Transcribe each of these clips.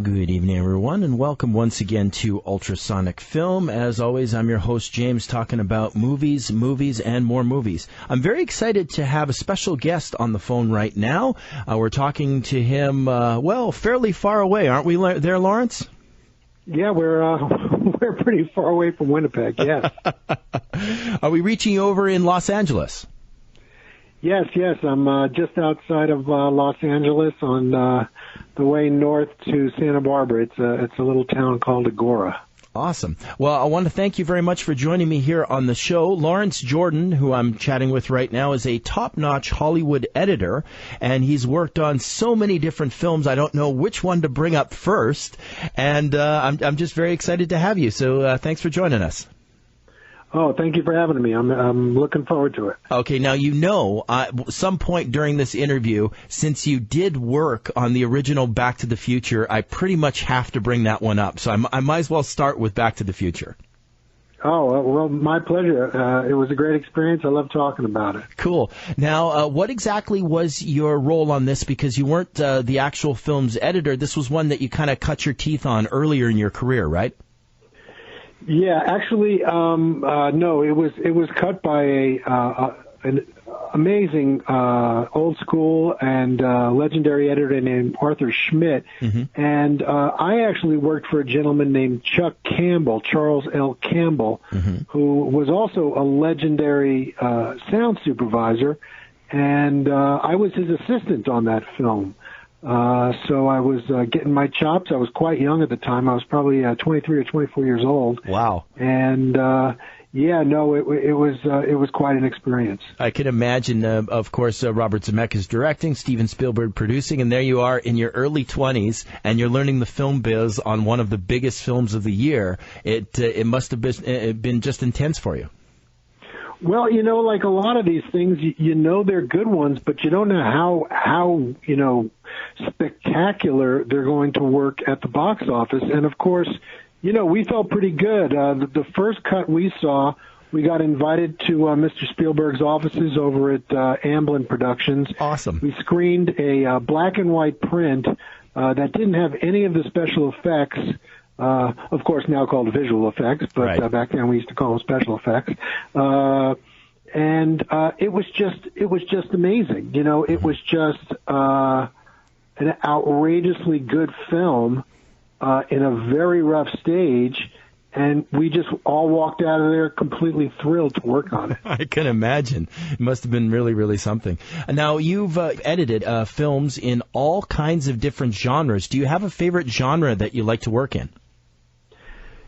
Good evening, everyone, and welcome once again to Ultrasonic Film. As always, I'm your host, James, talking about movies, and more movies. I'm very excited to have a special guest on the phone right now. We're talking to him, fairly far away. Aren't we there, Lawrence? Yeah, we're pretty far away from Winnipeg, yes. Are we reaching you over in Los Angeles? Yes, I'm just outside of Los Angeles on the way north to Santa Barbara. It's a little town called Agoura. Awesome. Well, I want to thank you very much for joining me here on the show. Lawrence Jordan, who I'm chatting with right now, is a top-notch Hollywood editor, and he's worked on so many different films, I don't know which one to bring up first, and I'm just very excited to have you, so thanks for joining us. Oh, thank you for having me. I'm looking forward to it. Okay, now some point during this interview, since you did work on the original Back to the Future, I pretty much have to bring that one up. So I might as well start with Back to the Future. Oh, well, my pleasure. It was a great experience. I love talking about it. Cool. Now, what exactly was your role on this? Because you weren't the actual film's editor. This was one that you kind of cut your teeth on earlier in your career, right? Yeah, actually, no. It was cut by an amazing old school and legendary editor named Arthur Schmidt, and I actually worked for a gentleman named Charles L. Campbell, who was also a legendary sound supervisor, and I was his assistant on that film. So I was getting my chops. I was quite young at the time. I was probably 23 or 24 years old. Wow. And it was quite an experience. I can imagine. Of course, Robert Zemeckis directing, Steven Spielberg producing, and there you are in your early 20s, and you're learning the film biz on one of the biggest films of the year. It must have been just intense for you. Well, like a lot of these things, they're good ones, but you don't know how spectacular they're going to work at the box office. And of course, we felt pretty good. The first cut we saw, we got invited to Mr. Spielberg's offices over at Amblin Productions. Awesome. We screened a black and white print that didn't have any of the special effects. Of course, now called visual effects, but right. Back then we used to call them special effects. And it was just amazing. It was just an outrageously good film in a very rough stage, and we just all walked out of there completely thrilled to work on it. I can imagine. It must have been really, really something. Now, you've edited films in all kinds of different genres. Do you have a favorite genre that you like to work in?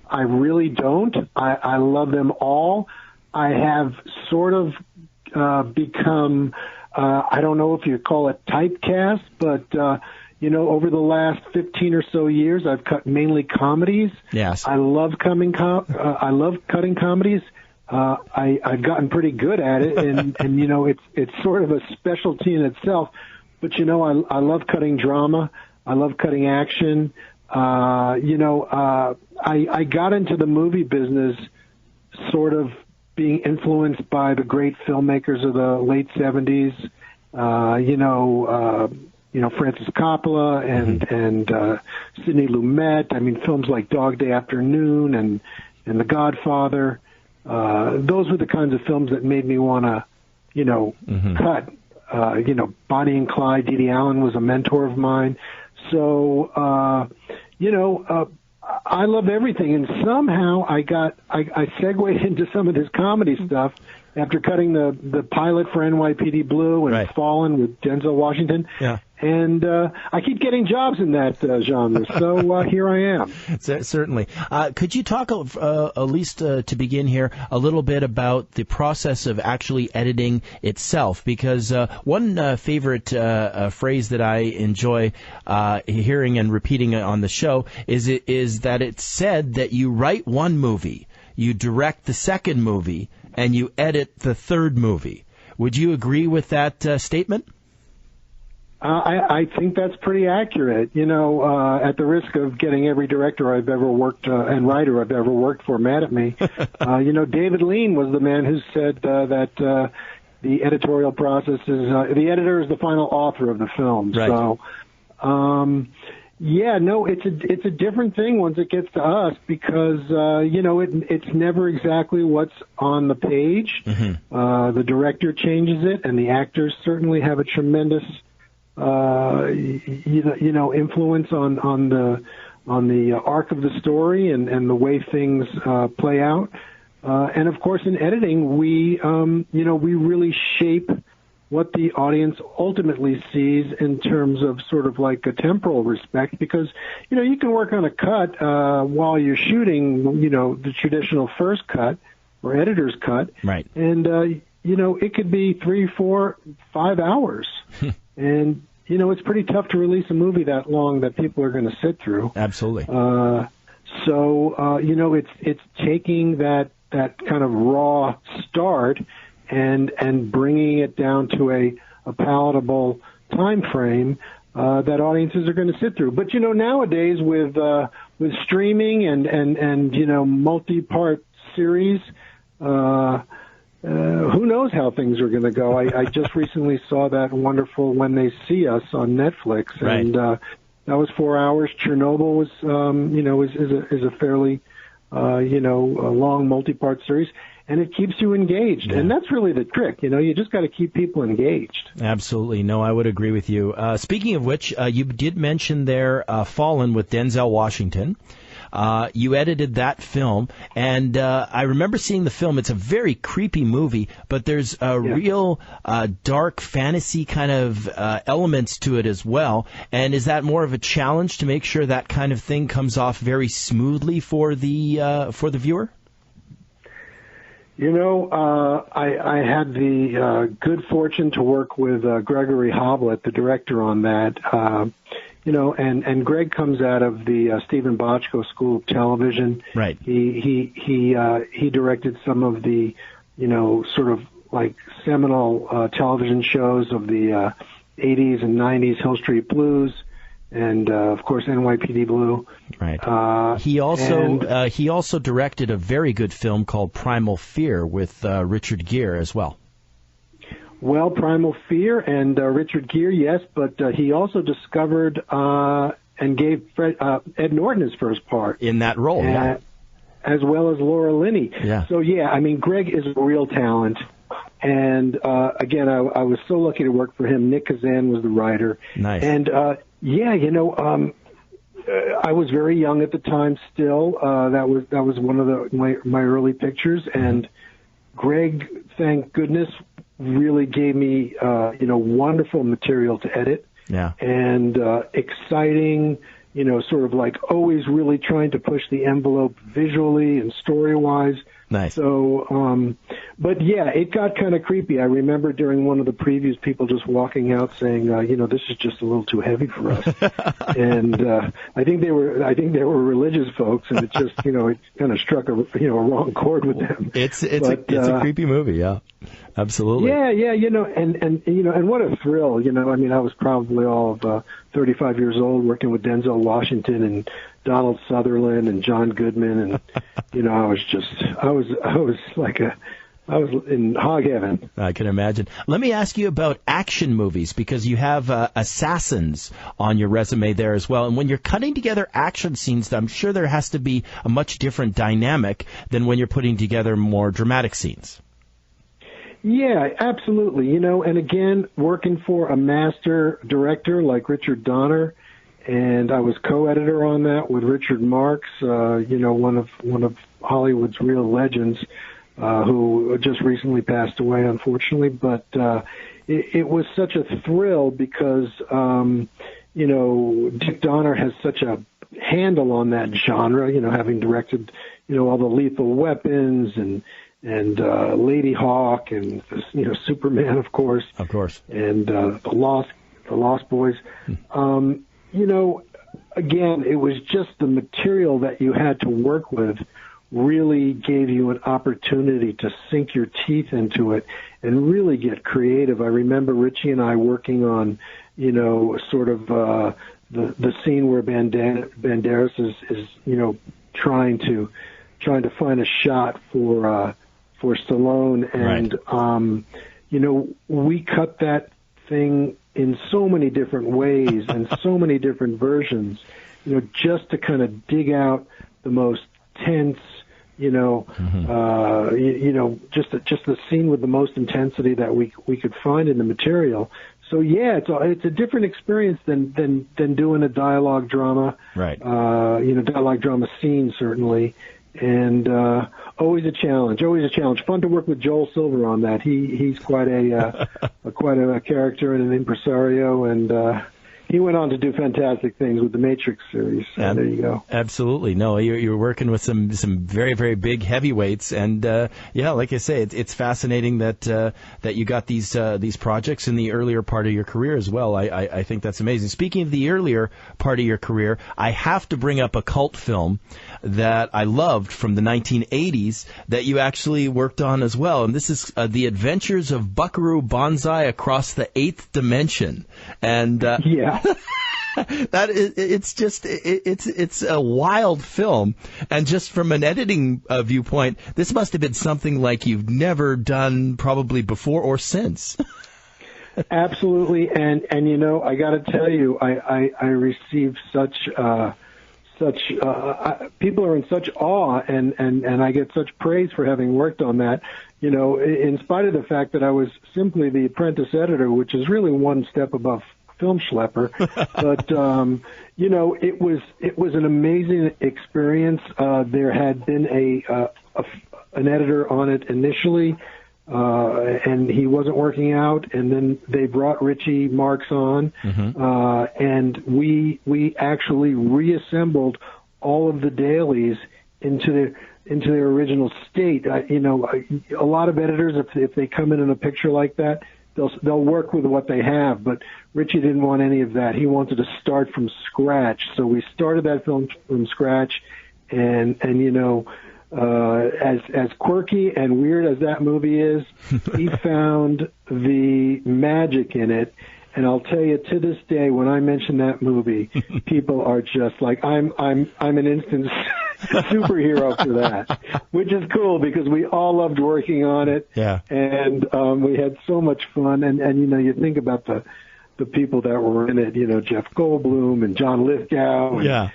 I really don't. I love them all. I have sort of become, I don't know if you call it typecast, but, over the last 15 or so years, I've cut mainly comedies. Yes. I love cutting comedies. I've gotten pretty good at it, and it's sort of a specialty in itself. But, I love cutting drama. I love cutting action. I got into the movie business sort of being influenced by the great filmmakers of the late 70s, Francis Coppola and Sidney Lumet. I mean, films like Dog Day Afternoon and The Godfather. Those were the kinds of films that made me want to, cut. Bonnie and Clyde, Dede Allen was a mentor of mine. So, I love everything, and somehow I segued into some of this comedy stuff after cutting the pilot for NYPD Blue and right. Fallen with Denzel Washington. Yeah. And I keep getting jobs in that genre, so here I am. Certainly. Could you talk, at least to begin here, a little bit about the process of actually editing itself? Because one favorite phrase that I enjoy hearing and repeating on the show is that it's said that you write one movie, you direct the second movie, and you edit the third movie. Would you agree with that statement? I think that's pretty accurate. At the risk of getting every director I've ever worked and writer I've ever worked for mad at me, David Lean was the man who said that the editorial process is the editor is the final author of the film. Right. So, Yeah, no, it's a different thing once it gets to us because it's never exactly what's on the page. Mm-hmm. The director changes it, and the actors certainly have a tremendous influence on the arc of the story and the way things play out. And of course, in editing, we really shape what the audience ultimately sees in terms of sort of like a temporal respect, because, you can work on a cut while you're shooting, the traditional first cut or editor's cut. Right. And, it could be 3, 4, 5 hours. And, it's pretty tough to release a movie that long that people are going to sit through. Absolutely. It's taking that kind of raw start and bringing it down to a palatable time frame that audiences are going to sit through. But nowadays with streaming and multi-part series, who knows how things are going to go? I just recently saw that wonderful When They See Us on Netflix, right. And that was 4 hours. Chernobyl was is a fairly a long multi-part series. And it keeps you engaged. Yeah. And that's really the trick. You just got to keep people engaged. Absolutely. No, I would agree with you. Speaking of which, you did mention there Fallen with Denzel Washington. You edited that film, and I remember seeing the film. It's a very creepy movie, but there's a real dark fantasy kind of elements to it as well. And is that more of a challenge to make sure that kind of thing comes off very smoothly for the viewer? I had the good fortune to work with Gregory Hobb, the director, on that. And Greg comes out of the Stephen Bochco School of Television. Right. He directed some of the, sort of like seminal television shows of the 80s and 90s, Hill Street Blues, and of course NYPD Blue. Right. He also directed a very good film called Primal Fear with Richard Gere as well. Well, Primal Fear and Richard Gere, yes, but he also discovered and gave Ed Norton his first part in that role, yeah, as well as Laura Linney. Yeah. So Greg is a real talent. And again, I was so lucky to work for him. Nick Kazan was the writer. Nice. And I was very young at the time. Still, that was one of my early pictures. And Greg, thank goodness, really gave me wonderful material to edit. Yeah. And exciting. Sort of like always really trying to push the envelope visually and story-wise. Nice. So, but yeah, it got kind of creepy. I remember during one of the previews, people just walking out saying, this is just a little too heavy for us. And I think they were religious folks, and it just, it kind of struck a wrong chord with them. It's a creepy movie, yeah. Absolutely. Yeah, and what a thrill, I was probably all of 35 years old working with Denzel Washington and Donald Sutherland and John Goodman, and I was in hog heaven. I can imagine. Let me ask you about action movies, because you have Assassins on your resume there as well. And when you're cutting together action scenes, I'm sure there has to be a much different dynamic than when you're putting together more dramatic scenes. Yeah, absolutely. And again, working for a master director like Richard Donner, and I was co-editor on that with Richard Marx, one of Hollywood's real legends, who just recently passed away, unfortunately. But it was such a thrill because Dick Donner has such a handle on that genre. Having directed all the Lethal Weapons and Lady Hawk and Superman, of course, and the Lost Boys. Again, it was just the material that you had to work with really gave you an opportunity to sink your teeth into it and really get creative. I remember Richie and I working on, sort of the scene where Banderas is trying to find a shot for Stallone, and right. we cut that thing in so many different ways and so many different versions, just to kind of dig out the most tense, just the scene with the most intensity that we could find in the material. So yeah, it's a different experience than doing a dialogue drama, right? Dialogue drama scene certainly, and always a challenge. Fun to work with Joel Silver on that. He's quite a character and an impresario, and he went on to do fantastic things with the Matrix series. So there you go. Absolutely. No, you're working with some very, very big heavyweights, and like I say, it's fascinating that you got these projects in the earlier part of your career as well. I think that's amazing. Speaking of the earlier part of your career, I have to bring up a cult film that I loved from the 1980s that you actually worked on as well, and this is The Adventures of Buckaroo Banzai Across the Eighth Dimension. And it's a wild film, and just from an editing viewpoint, this must have been something like you've never done probably before or since. Absolutely, and I got to tell you, I received such people are in such awe, and I get such praise for having worked on that. In spite of the fact that I was simply the apprentice editor, which is really one step above film schlepper, but it was an amazing experience. There had been an editor on it initially, and he wasn't working out, and then they brought Richie Marks on, and we actually reassembled all of the dailies into their original state. A lot of editors, if they come in a picture like that, they'll work with what they have, but Richie didn't want any of that. He wanted to start from scratch. So we started that film from scratch, and as quirky and weird as that movie is, he found the magic in it. And I'll tell you, to this day, when I mention that movie, people are just like, I'm an instant superhero for that, which is cool because we all loved working on it. Yeah. And we had so much fun. And you think about the people that were in it, Jeff Goldblum and John Lithgow. And,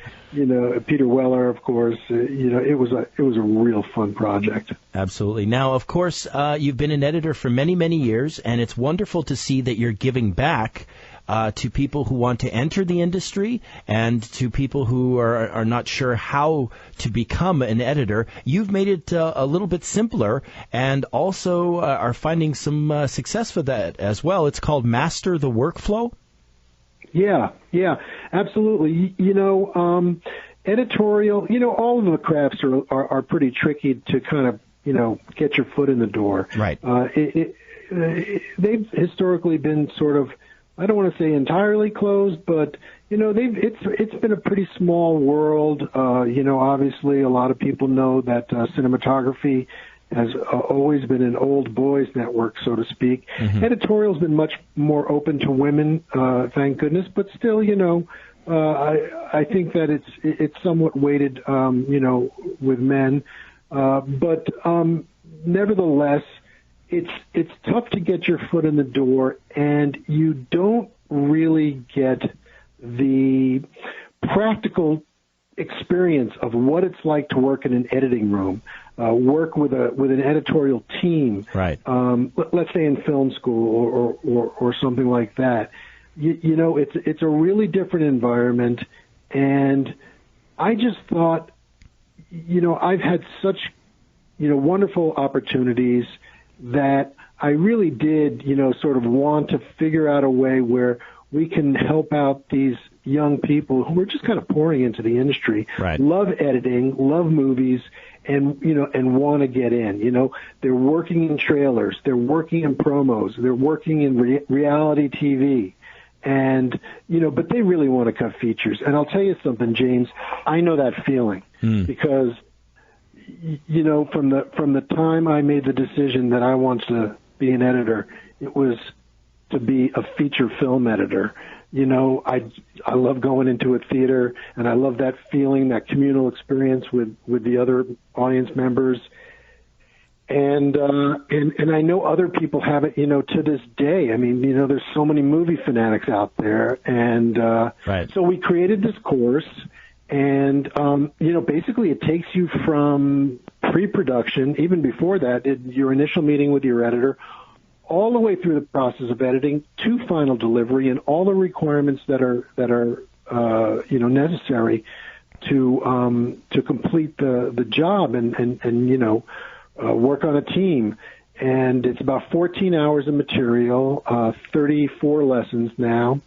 Peter Weller, of course. It was a real fun project. Absolutely. Now, of course, you've been an editor for many, many years, and it's wonderful to see that you're giving back to people who want to enter the industry and to people who are not sure how to become an editor. You've made it a little bit simpler and also are finding some success with that as well. It's called Master the Workflow. Yeah, absolutely. Editorial, all of the crafts are pretty tricky to kind of, get your foot in the door. Right. They've historically been sort of, I don't want to say entirely closed, but it's been a pretty small world. Obviously a lot of people know that cinematography has always been an old boys network, so to speak. Editorial's been much more open to women, thank goodness, but still, I think that it's somewhat weighted, with men. But nevertheless, it's tough to get your foot in the door, and you don't really get the practical experience of what it's like to work in an editing room, work with an editorial team. Right. Let's say in film school or something like that. It's a really different environment, and I just thought, I've had such, wonderful opportunities that I really did, sort of want to figure out a way where we can help out these young people who are just kind of pouring into the industry, love editing, love movies, and want to get in. They're working in trailers, they're working in promos, they're working in reality TV, and but they really want to cut features. And I'll tell you something, James, I know that feeling because from the time I made the decision that I want to be an editor, it was to be a feature film editor. I love going into a theater, and I love that feeling, that communal experience with the other audience members. And I know other people have it, to this day. I mean, there's so many movie fanatics out there. And right. So we created this course, and, basically it takes you from pre-production, even before that, your initial meeting with your editor, all the way through the process of editing to final delivery and all the requirements that are necessary to complete the job and work on a team. And it's about 14 hours of material, 34 lessons now.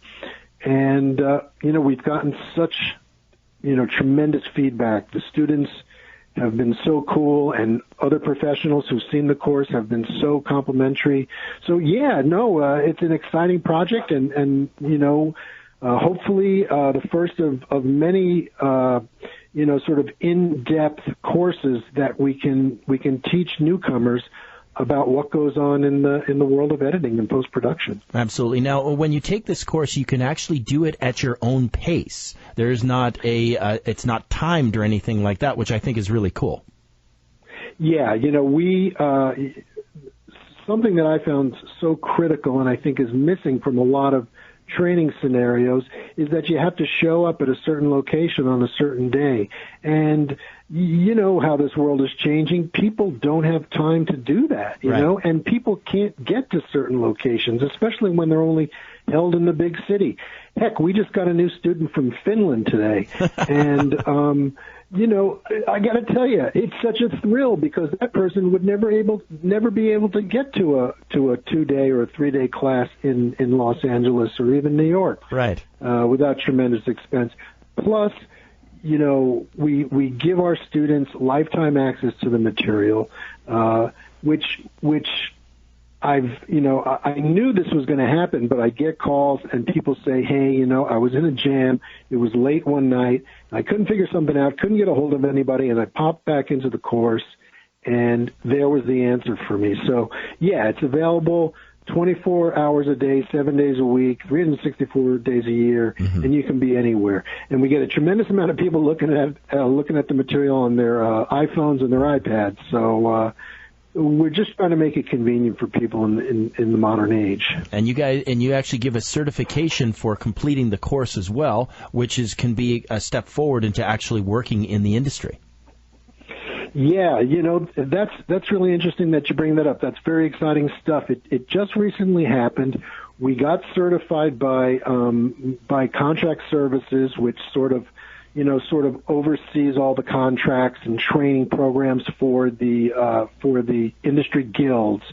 And, we've gotten such, tremendous feedback. The students have been so cool, and other professionals who've seen the course have been so complimentary. So, it's an exciting project, and hopefully the first of many sort of in-depth courses that we can teach newcomers about what goes on in the world of editing and post-production. Absolutely. Now, when you take this course, you can actually do it at your own pace. There's not it's not timed or anything like that, which I think is really cool. Yeah, we something that I found so critical and I think is missing from a lot of training scenarios is that you have to show up at a certain location on a certain day. And you know how this world is changing. People don't have time to do that, you know, and people can't get to certain locations, especially when they're only held in the big city. Heck, we just got a new student from Finland today. And, I got to tell you, it's such a thrill because that person would never be able to get to a 2-day or a 3-day class in Los Angeles or even New York, without tremendous expense. Plus, we give our students lifetime access to the material, which I knew this was going to happen, but I get calls and people say, hey, I was in a jam. It was late one night. I couldn't figure something out, couldn't get a hold of anybody, and I popped back into the course, and there was the answer for me. So, yeah, it's available 24 hours a day, 7 days a week, 364 days a year, and you can be anywhere. And we get a tremendous amount of people looking at the material on their iPhones and their iPads. So we're just trying to make it convenient for people in the modern age. And you actually give a certification for completing the course as well, which can be a step forward into actually working in the industry. Yeah, that's really interesting that you bring that up. That's very exciting stuff. It just recently happened. We got certified by Contract Services, which sort of oversees all the contracts and training programs for the industry guilds,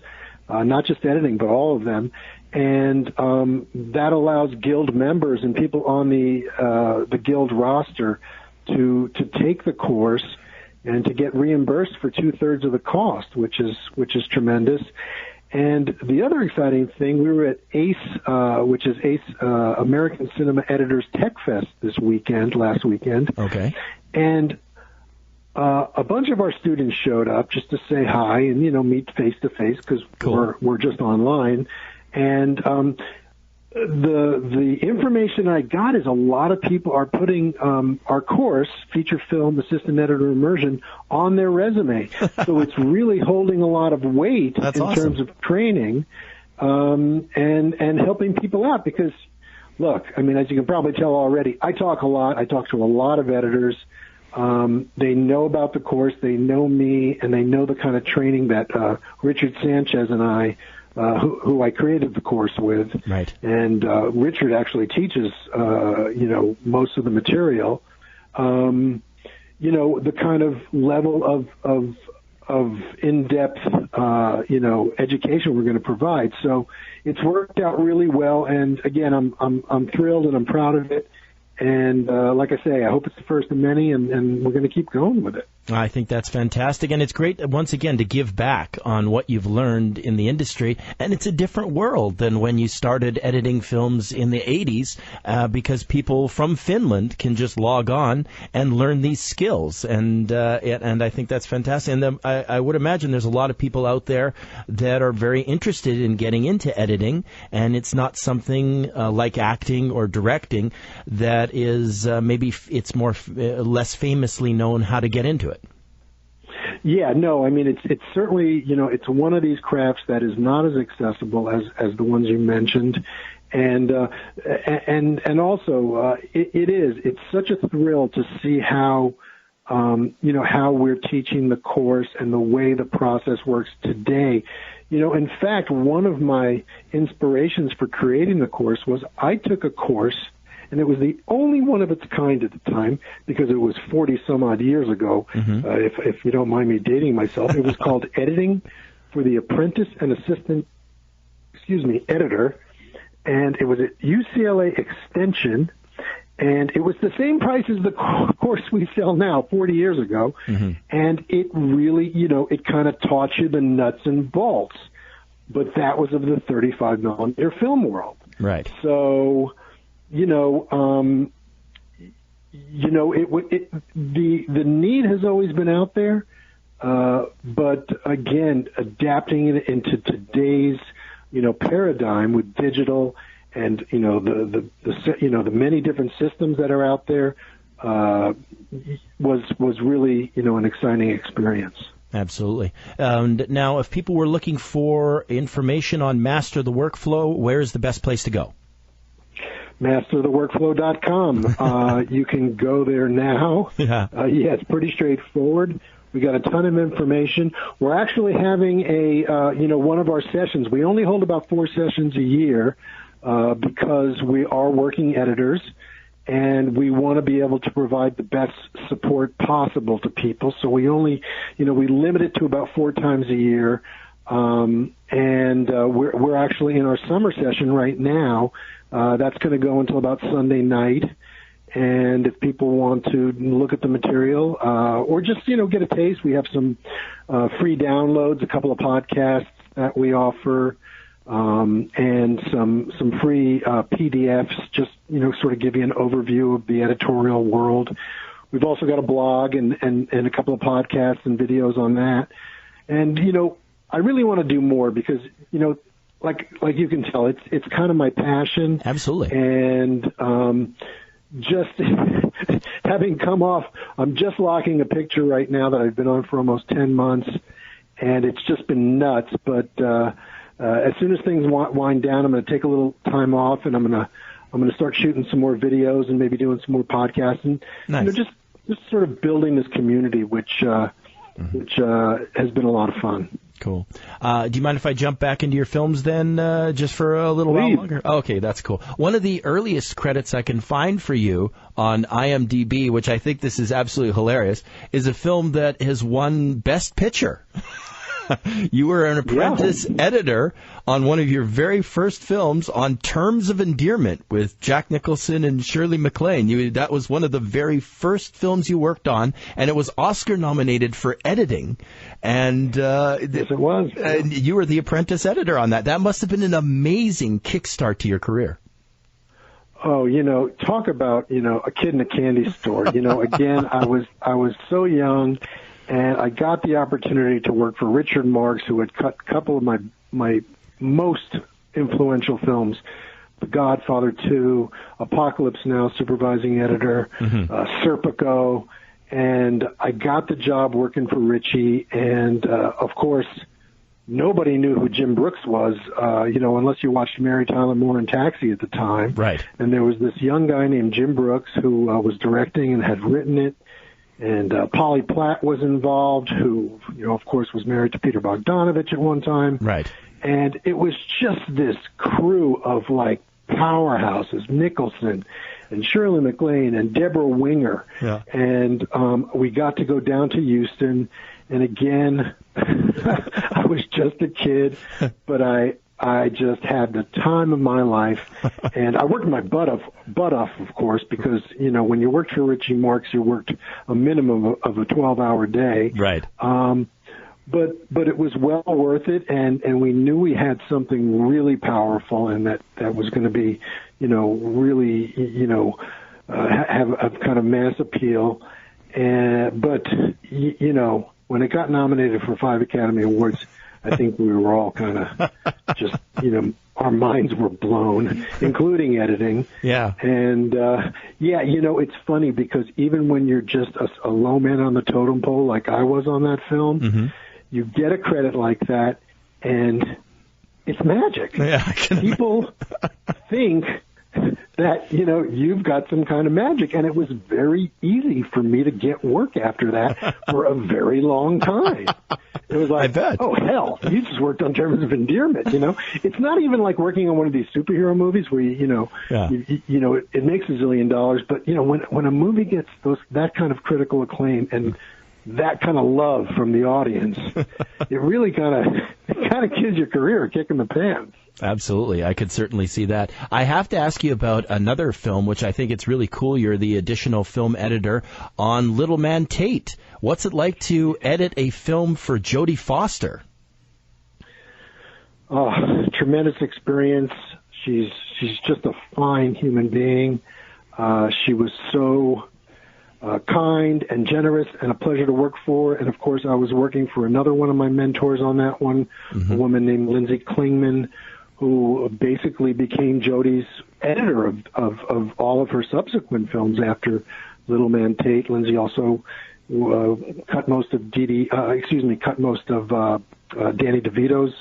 not just editing, but all of them. And that allows guild members and people on the guild roster to take the course and to get reimbursed for 2/3 of the cost, which is tremendous. And the other exciting thing, we were at ACE, which is ACE American Cinema Editors Tech Fest last weekend. Okay. And a bunch of our students showed up just to say hi and meet face to face because we're just online. And the information I got is a lot of people are putting our course, feature film assistant editor immersion, on their resume. So it's really holding a lot of weight terms of training and helping people out. Because, look, I mean, as you can probably tell already, I talk a lot. I talk to a lot of editors. They know about the course. They know me, and they know the kind of training that Richard Sanchez and I, who I created the course with. Right. And Richard actually teaches, most of the material. The kind of level of in-depth, education we're going to provide. So it's worked out really well. And again, I'm thrilled and I'm proud of it. And like I say, I hope it's the first of many, and we're going to keep going with it. I think that's fantastic, and it's great, once again, to give back on what you've learned in the industry, and it's a different world than when you started editing films in the 80s, because people from Finland can just log on and learn these skills, and I think that's fantastic. And I would imagine there's a lot of people out there that are very interested in getting into editing, and it's not something like acting or directing that is maybe it's less famously known how to get into it. Yeah, no, I mean, it's certainly, it's one of these crafts that is not as accessible as the ones you mentioned. And also, it's such a thrill to see how, how we're teaching the course and the way the process works today. In fact, one of my inspirations for creating the course was I took a course, and it was the only one of its kind at the time because it was 40 some odd years ago. If you don't mind me dating myself, it was called Editing for the Apprentice and Assistant, Editor. And it was at UCLA Extension, and it was the same price as the course we sell now 40 years ago. And it really, it kind of taught you the nuts and bolts. But that was of the 35mm film world. Right. So, the need has always been out there, but again, adapting it into today's, paradigm with digital and the many different systems that are out there was really an exciting experience. Absolutely. Now, if people were looking for information on Master the Workflow, where is the best place to go? MasterTheWorkflow.com. You can go there now. Yeah. It's pretty straightforward. We got a ton of information. We're actually having one of our sessions. We only hold about 4 sessions a year because we are working editors, and we want to be able to provide the best support possible to people. So we only, we limit it to about 4 times a year. We're actually in our summer session right now. That's going to go until about Sunday night. And if people want to look at the material, or just, get a taste, we have some free downloads, a couple of podcasts that we offer, and some free PDFs, just, sort of give you an overview of the editorial world. We've also got a blog and a couple of podcasts and videos on that. And, I really want to do more because, like you can tell, it's kind of my passion. Absolutely. And, just having come off, I'm just locking a picture right now that I've been on for almost 10 months, and it's just been nuts. But as soon as things wind down, I'm going to take a little time off, and I'm going to start shooting some more videos and maybe doing some more podcasts, and nice. Just sort of building this community, which has been a lot of fun. Cool. Do you mind if I jump back into your films then, just for a little while longer? Okay, that's cool. One of the earliest credits I can find for you on IMDb, which I think this is absolutely hilarious, is a film that has won Best Picture. You were an apprentice editor on one of your very first films on Terms of Endearment with Jack Nicholson and Shirley MacLaine. That was one of the very first films you worked on, and it was Oscar nominated for editing. And yes, it was. And you were the apprentice editor on that. That must have been an amazing kickstart to your career. Oh, talk about, a kid in a candy store. Again, I was so young. And I got the opportunity to work for Richard Marx, who had cut a couple of my most influential films, The Godfather 2, Apocalypse Now, supervising editor, Serpico, and I got the job working for Richie. And of course, nobody knew who Jim Brooks was, unless you watched Mary Tyler Moore in Taxi at the time. Right. And there was this young guy named Jim Brooks who was directing and had written it. And Polly Platt was involved, who, of course, was married to Peter Bogdanovich at one time. Right. And it was just this crew of, powerhouses, Nicholson and Shirley MacLaine and Deborah Winger. Yeah. And we got to go down to Houston. And again, I was just a kid, but I just had the time of my life, and I worked my butt off, of course, because, when you worked for Richie Marx, you worked a minimum of a 12-hour day. Right. But it was well worth it, and we knew we had something really powerful, and that was going to be, really, have a kind of mass appeal. But when it got nominated for 5 Academy Awards, I think we were all kind of just, our minds were blown, including editing. Yeah. And, it's funny because even when you're just a low man on the totem pole, like I was on that film, you get a credit like that, and it's magic. Yeah, people think that, you've got some kind of magic. And it was very easy for me to get work after that for a very long time. It was like, I bet. Oh, hell, you just worked on Terms of Endearment, It's not even like working on one of these superhero movies where, it makes $1 zillion. But, when a movie gets that kind of critical acclaim and that kind of love from the audience, it really kind of gives your career a kick in the pants. Absolutely. I could certainly see that. I have to ask you about another film, which I think it's really cool. You're the additional film editor on Little Man Tate. What's it like to edit a film for Jodie Foster? Oh, tremendous experience. She's just a fine human being. She was so kind and generous and a pleasure to work for. And, of course, I was working for another one of my mentors on that one, a woman named Lindsay Klingman, who basically became Jodie's editor of all of her subsequent films after Little Man Tate. Lindsay also cut most of Danny DeVito's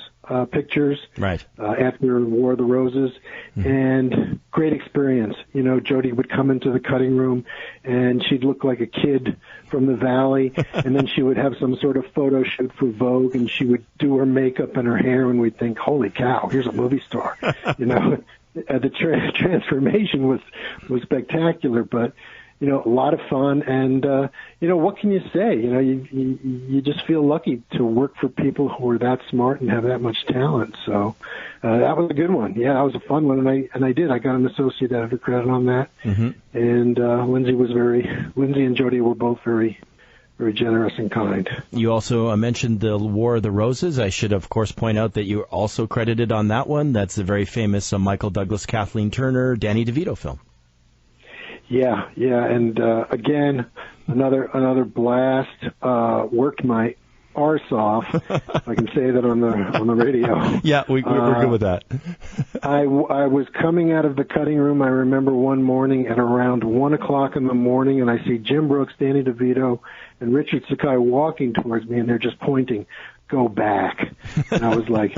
pictures, right, after War of the Roses, and great experience. Jodie would come into the cutting room, and she'd look like a kid from the Valley, and then she would have some sort of photo shoot for Vogue, and she would do her makeup and her hair, and we'd think, holy cow, here's a movie star. The transformation was spectacular, but a lot of fun, and what can you say? You just feel lucky to work for people who are that smart and have that much talent. So that was a good one. Yeah, that was a fun one, and I got an associate editor credit on that. And Lindsay and Jodie were both very, very generous and kind. You also mentioned the War of the Roses. I should, of course, point out that you were also credited on that one. That's the very famous Michael Douglas, Kathleen Turner, Danny DeVito film. Yeah, and again, another blast. Worked my arse off, if I can say that on the radio. Yeah, we're good with that. I was coming out of the cutting room, I remember one morning at around 1 o'clock in the morning, and I see Jim Brooks, Danny DeVito, and Richard Sakai walking towards me, and they're just pointing, go back. And I was like,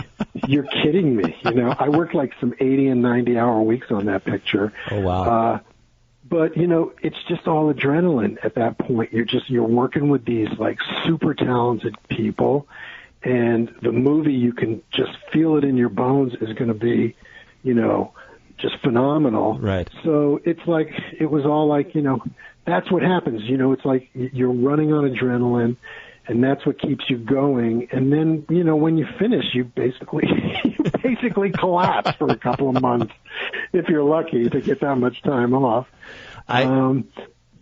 you're kidding me. I worked like some 80 and 90-hour weeks on that picture. Oh, wow. But, it's just all adrenaline at that point. You're working with these like super talented people, and the movie, you can just feel it in your bones, is going to be, just phenomenal. Right. So it's like, it was all like, that's what happens. It's like you're running on adrenaline, and that's what keeps you going. And then, when you finish, you basically collapse for a couple of months if you're lucky to get that much time off.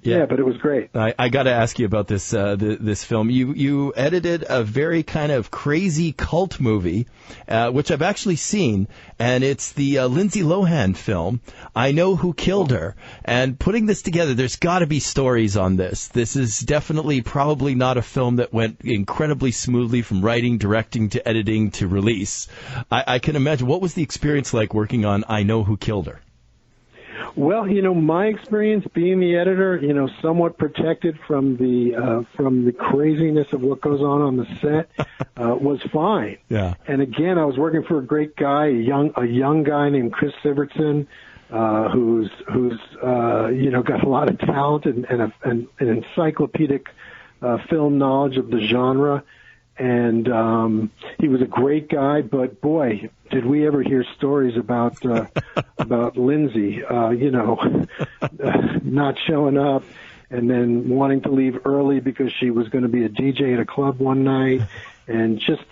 Yeah, but it was great. I got to ask you about this this film. You edited a very kind of crazy cult movie, which I've actually seen, and it's the Lindsay Lohan film, I Know Who Killed Her. And putting this together, there's got to be stories on this. This is definitely probably not a film that went incredibly smoothly from writing, directing, to editing, to release. I can imagine. What was the experience like working on I Know Who Killed Her? Well, my experience being the editor, somewhat protected from the craziness of what goes on the set, was fine. Yeah. And again, I was working for a great guy, a young guy named Chris Sivertson, who's got a lot of talent and an encyclopedic film knowledge of the genre. And he was a great guy, but boy, did we ever hear stories about Lindsay, not showing up and then wanting to leave early because she was going to be a DJ at a club one night, and just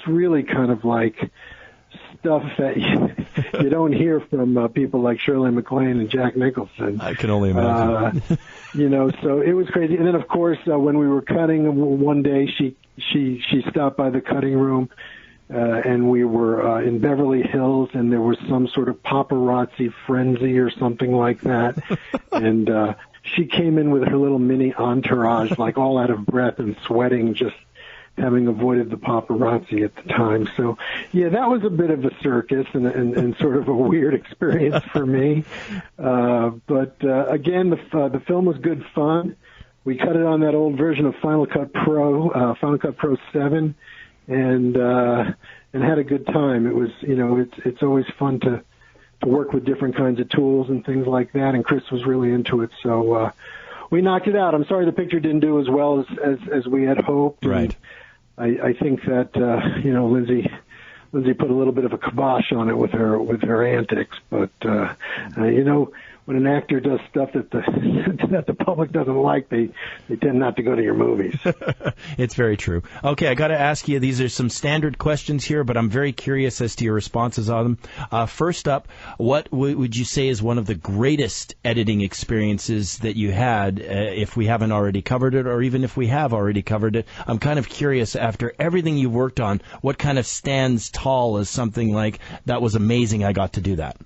really kind of like stuff that you don't hear from people like Shirley MacLaine and Jack Nicholson. I can only imagine. So it was crazy. And then, of course, when we were cutting one day, she stopped by the cutting room, and we were in Beverly Hills, and there was some sort of paparazzi frenzy or something like that. And she came in with her little mini entourage, like all out of breath and sweating, just having avoided the paparazzi at the time. So, yeah, that was a bit of a circus and sort of a weird experience for me. But again, the film was good fun. We cut it on that old version of Final Cut Pro 7, and had a good time. It was, it's always fun to work with different kinds of tools and things like that, and Chris was really into it. So we knocked it out. I'm sorry the picture didn't do as well as we had hoped. Right. I think that Lindsay put a little bit of a kibosh on it with her antics, but when an actor does stuff that the public doesn't like, they tend not to go to your movies. It's very true. Okay, I got to ask you, these are some standard questions here, but I'm very curious as to your responses on them. First up, what would you say is one of the greatest editing experiences that you had, if we haven't already covered it, or even if we have already covered it? I'm kind of curious, after everything you've worked on, what kind of stands tall as something like, that was amazing, I got to do that?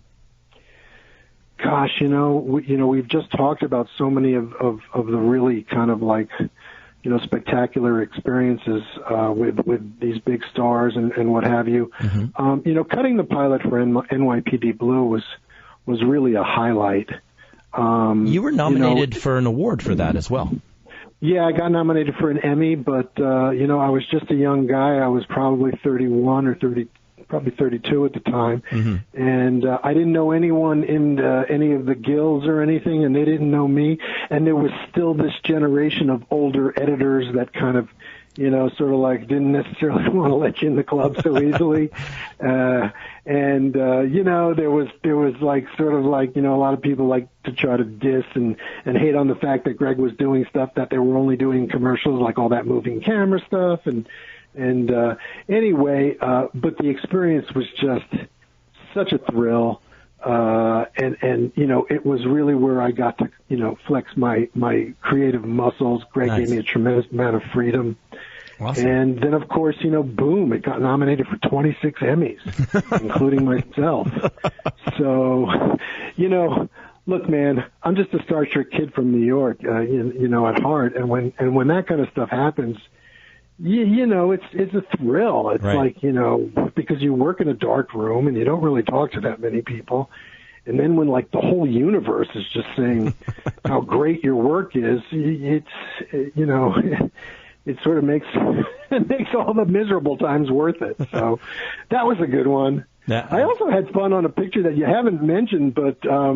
Gosh, we've just talked about so many of the really kind of like, spectacular experiences with these big stars and what have you. Mm-hmm. Cutting the pilot for NYPD Blue was really a highlight. You were nominated for an award for that as well. Yeah, I got nominated for an Emmy, but I was just a young guy. I was probably 31 or 32 at the time, mm-hmm. and I didn't know anyone in any of the guilds or anything, and they didn't know me. And there was still this generation of older editors that kind of, sort of like didn't necessarily want to let you in the club so easily. There was like sort of like, a lot of people like to try to diss and hate on the fact that Greg was doing stuff that they were only doing commercials, like all that moving camera stuff anyway, but the experience was just such a thrill, and it was really where I got to, flex my creative muscles. Greg gave me a tremendous amount of freedom. Awesome. And then, of course, boom, it got nominated for 26 Emmys, including myself. So, look, man, I'm just a Star Trek kid from New York, at heart, and when that kind of stuff happens, it's a thrill. It's right. Like, because you work in a dark room and you don't really talk to that many people. And then when like the whole universe is just saying how great your work is, it sort of makes all the miserable times worth it. So that was a good one. Yeah. I also had fun on a picture that you haven't mentioned, but I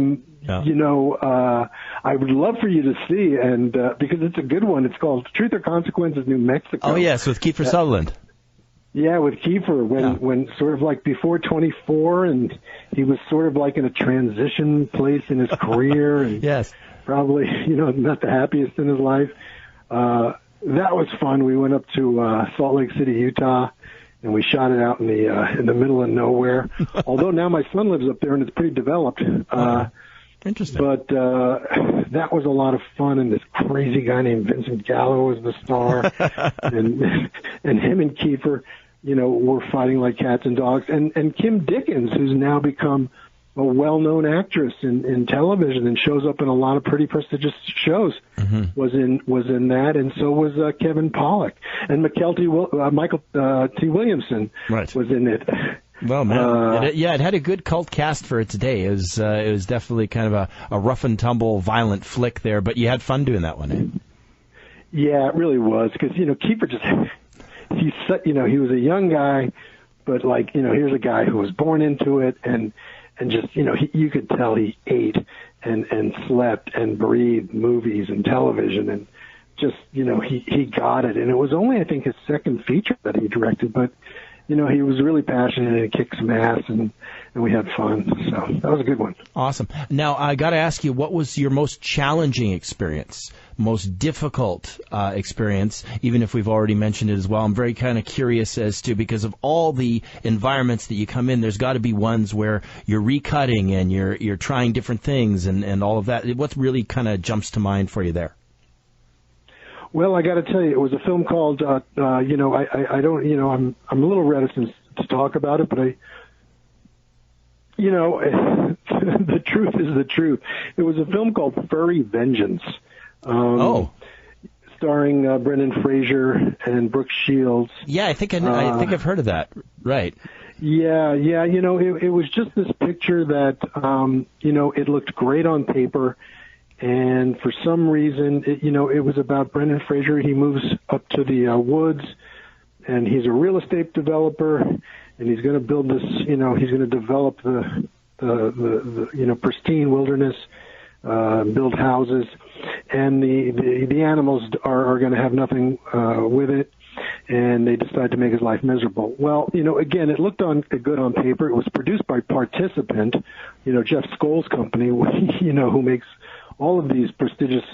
would love for you to see, and because it's a good one. It's called Truth or Consequences, New Mexico. Oh yes, with Kiefer Sutherland. Yeah, with Kiefer, when sort of like before 24, and he was sort of like in a transition place in his career, and yes, probably not the happiest in his life. That was fun. We went up to Salt Lake City, Utah, and we shot it out in the middle of nowhere. Although now my son lives up there and it's pretty developed. Interesting. But that was a lot of fun, and this crazy guy named Vincent Gallo was the star, and him and Kiefer, were fighting like cats and dogs. And Kim Dickens, who's now become a well-known actress in television and shows up in a lot of pretty prestigious shows, mm-hmm. was in that, and so was Kevin Pollak, and Michael T. Williamson was in it. Well, man, it had a good cult cast for its day. It was definitely kind of a rough and tumble, violent flick there, but you had fun doing that one, eh? Yeah, it really was, because Kiefer he was a young guy, but like here's a guy who was born into it, and just you could tell he ate and slept and breathed movies and television, and just he got it. And it was only, I think, his second feature that he directed, but he was really passionate and he kicked some ass, and we had fun. So that was a good one. Awesome. Now, I got to ask you, what was your most challenging experience, most difficult experience, even if we've already mentioned it as well? I'm very kind of curious as to, because of all the environments that you come in, there's got to be ones where you're recutting and you're trying different things and all of that. What really kind of jumps to mind for you there? Well, I got to tell you, it was a film called, I don't, I'm a little reticent to talk about it, but the truth is the truth. It was a film called Furry Vengeance. Starring starring Brendan Fraser and Brooke Shields. Yeah, I think I've heard of that. Right. Yeah. It was just this picture that, it looked great on paper. And for some reason, it was about Brendan Fraser. He moves up to the woods, and he's a real estate developer, and he's going to build this, he's going to develop the pristine wilderness, build houses, and the animals are going to have nothing with it. And they decide to make his life miserable. Well, again, it looked good on paper. It was produced by Participant, Jeff Skoll's company, who makes all of these prestigious,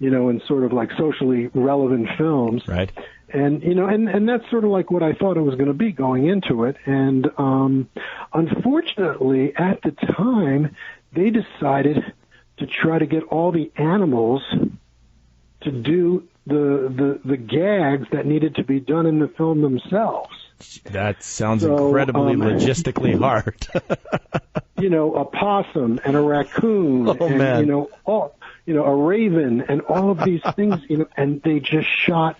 and sort of like socially relevant films. Right. And, and that's sort of like what I thought it was going to be going into it. And unfortunately, at the time, they decided to try to get all the animals to do the gags that needed to be done in the film themselves. That sounds incredibly logistically hard. A possum and a raccoon, and a raven, and all of these things. And they just shot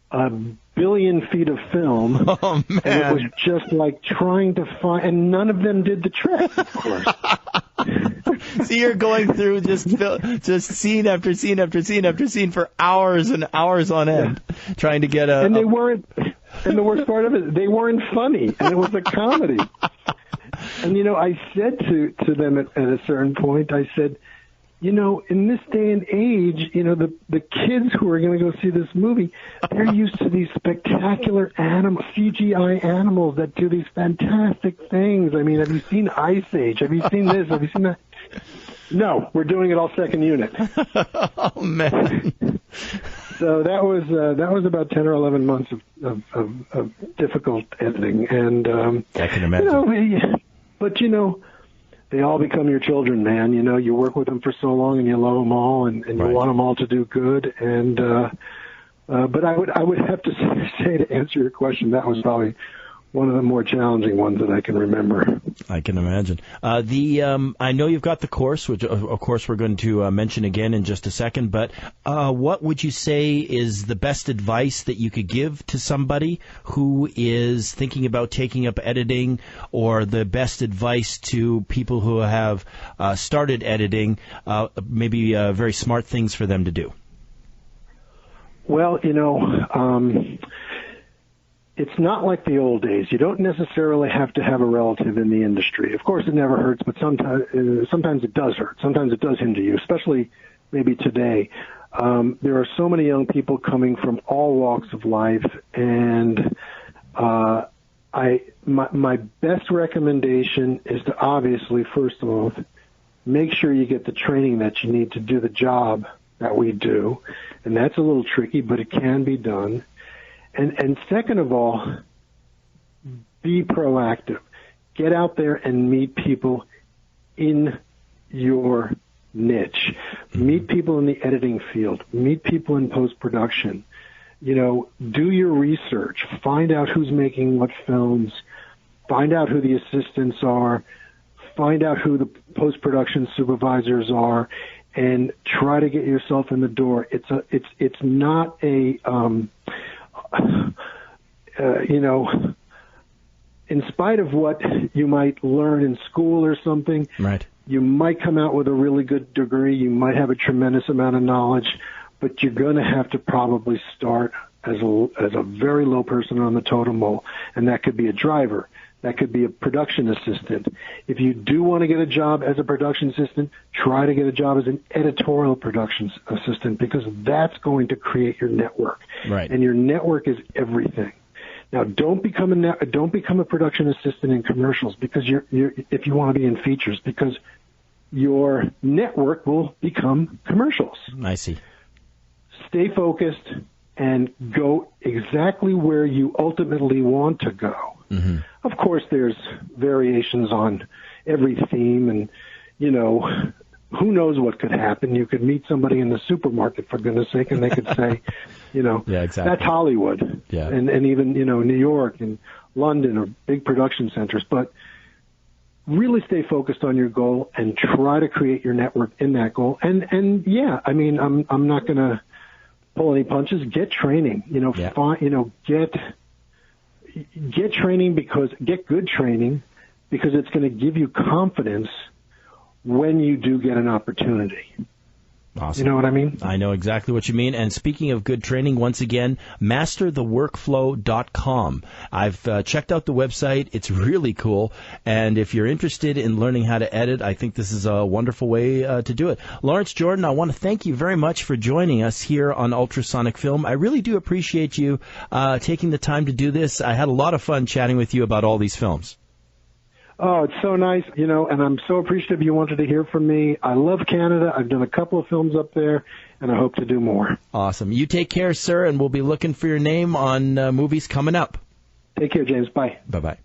1 billion feet of film. Oh man! And it was just like trying to find, and none of them did the trick, of course. So you're going through just scene after scene after scene after scene for hours and hours on end, trying to get And they weren't. And the worst part of it, they weren't funny, and it was a comedy. And I said to them at a certain point, I said, in this day and age, the kids who are going to go see this movie, they're used to these spectacular CGI animals that do these fantastic things. I mean, have you seen Ice Age? Have you seen this? Have you seen that? No, we're doing it all second unit. Oh man! So that was about 10 or 11 months of difficult editing, and I can imagine. But they all become your children, man. You work with them for so long, and you love them all, and you want them all to do good. And but I would have to say to answer your question, that was probably one of the more challenging ones that I can remember. I can imagine. I know you've got the course, which of course we're going to mention again in just a second, but what would you say is the best advice that you could give to somebody who is thinking about taking up editing, or the best advice to people who have started editing, maybe very smart things for them to do? Well, it's not like the old days. You don't necessarily have to have a relative in the industry. Of course, it never hurts, but sometimes it does hurt. Sometimes it does hinder you, especially maybe today. There are so many young people coming from all walks of life, and my best recommendation is to obviously, first of all, make sure you get the training that you need to do the job that we do, and that's a little tricky, but it can be done. And second of all, be proactive. Get out there and meet people in your niche. Meet people in the editing field. Meet people in post-production. Do your research. Find out who's making what films. Find out who the assistants are. Find out who the post-production supervisors are, and try to get yourself in the door. It's not a in spite of what you might learn in school or something, right, you might come out with a really good degree, you might have a tremendous amount of knowledge, but you're going to have to probably start as a very low person on the totem pole, and that could be a driver. That could be a production assistant. If you do want to get a job as a production assistant, try to get a job as an editorial production assistant, because that's going to create your network. Right. And your network is everything. Now, don't become a production assistant in commercials, because if you want to be in features, because your network will become commercials. I see. Stay focused and go exactly where you ultimately want to go. Mm-hmm. Of course, there's variations on every theme, and, who knows what could happen. You could meet somebody in the supermarket, for goodness sake, and they could say, yeah, exactly. That's Hollywood. Yeah. And even, New York and London are big production centers. But really stay focused on your goal and try to create your network in that goal. And yeah, I mean, I'm not going to pull any punches. Get training. Get training get good training because it's going to give you confidence when you do get an opportunity. Awesome. You know what I mean? I know exactly what you mean. And speaking of good training, once again, mastertheworkflow.com. I've checked out the website. It's really cool. And if you're interested in learning how to edit, I think this is a wonderful way to do it. Lawrence Jordan, I want to thank you very much for joining us here on Ultrasonic Film. I really do appreciate you taking the time to do this. I had a lot of fun chatting with you about all these films. Oh, it's so nice, and I'm so appreciative you wanted to hear from me. I love Canada. I've done a couple of films up there, and I hope to do more. Awesome. You take care, sir, and we'll be looking for your name on movies coming up. Take care, James. Bye. Bye-bye.